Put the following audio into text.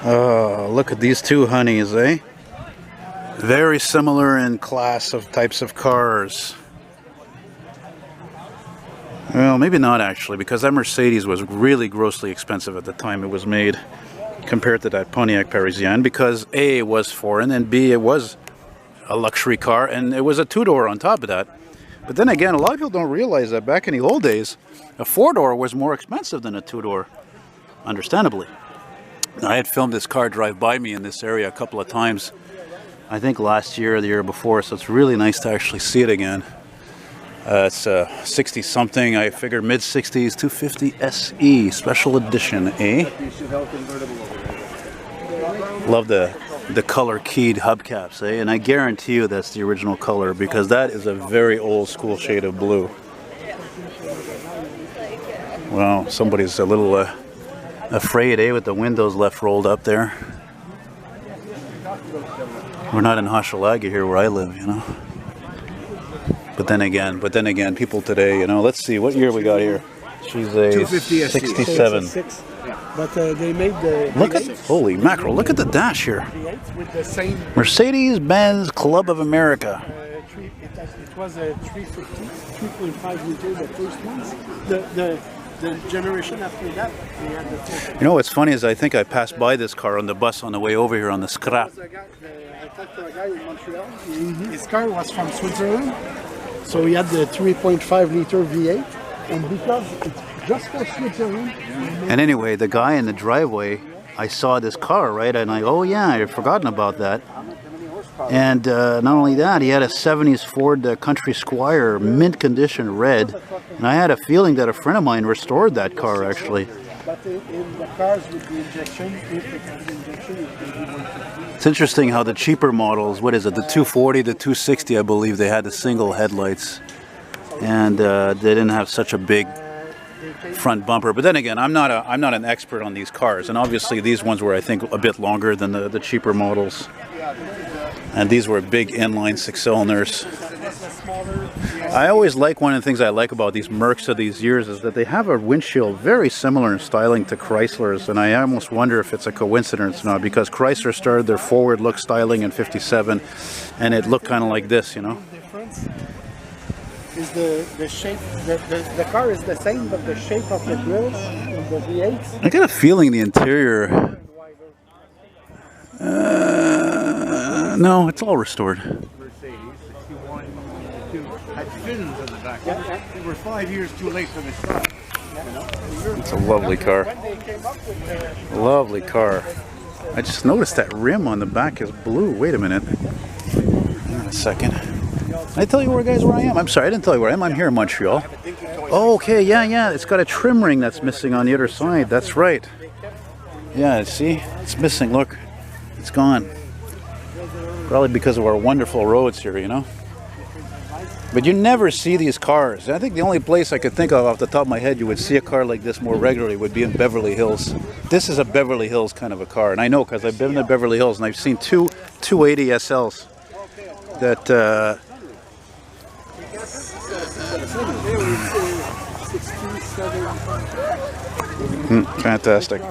Oh, look at these two honeys, eh? Very similar in class of types of cars. Well, maybe not actually, because that Mercedes was really grossly expensive at the time it was made compared to that Pontiac Parisienne, because A, it was foreign, and B, it was a luxury car, and it was a two-door on top of that. But then again, a lot of people don't realize that back in the old days, a four-door was more expensive than a two-door, understandably. I had filmed this car drive by me in this area a couple of times, I think last year or the year before, so it's really nice to actually see it again. It's 60-something, I figured mid-60s, 250 SE, special edition, eh? Love the color-keyed hubcaps, eh? And I guarantee you that's the original color, because that is a very old-school shade of blue. Wow, somebody's a little afraid, eh, with the windows left rolled up there. We're not in Hochelaga here where I live, you know. But then again, people today, you know, let's see, what year we got here? She's a 67. But they made the... Look at, holy mackerel, look at the dash here. With the same... Mercedes-Benz Club of America. It was a 350, 3.5 liter, the first ones. The generation after that, we had the... You know what's funny is I think I passed by this car on the bus on the way over here on the scrap. I talked to a guy in Montreal. His car was from Switzerland. So he had the 3.5 liter V8. And because it's just for Switzerland... And anyway, the guy in the driveway, I saw this car, right? And I, oh yeah, I'd forgotten about that. And not only that, he had a 70s Ford Country Squire, mint condition red. And I had a feeling that a friend of mine restored that car, actually. But in the cars with the injection, if it has injection, it will be 150. It's interesting how the cheaper models, what is it, the 240, the 260, I believe, they had the single headlights. And they didn't have such a big front bumper. But then again, I'm not an expert on these cars. And obviously these ones were, I think, a bit longer than the cheaper models. And these were big inline six-cylinders. I always like, one of the things I like about these Mercs of these years is that they have a windshield very similar in styling to Chrysler's, and I almost wonder if it's a coincidence or not, because Chrysler started their forward look styling in '57, and it looked kind of like this, you know. The difference is the shape. The car is the same, but the shape of the grills and the V8s. I got a feeling the interior. No, it's all restored. Mercedes 61 had fins on the back. They were 5 years too late for the start. It's a lovely car. Lovely car. I just noticed that rim on the back is blue. Wait a minute. Hang on a second. Did I tell you where I am? I'm sorry, I didn't tell you where I am. I'm here in Montreal. Oh, okay, yeah. It's got a trim ring that's missing on the other side. That's right. Yeah, see? It's missing. Look. It's gone. Probably because of our wonderful roads here, you know. But you never see these cars. I think the only place I could think of off the top of my head you would see a car like this more regularly would be in Beverly Hills. This is a Beverly Hills kind of a car. And I know because I've been to Beverly Hills and I've seen two 280 SLs that... fantastic.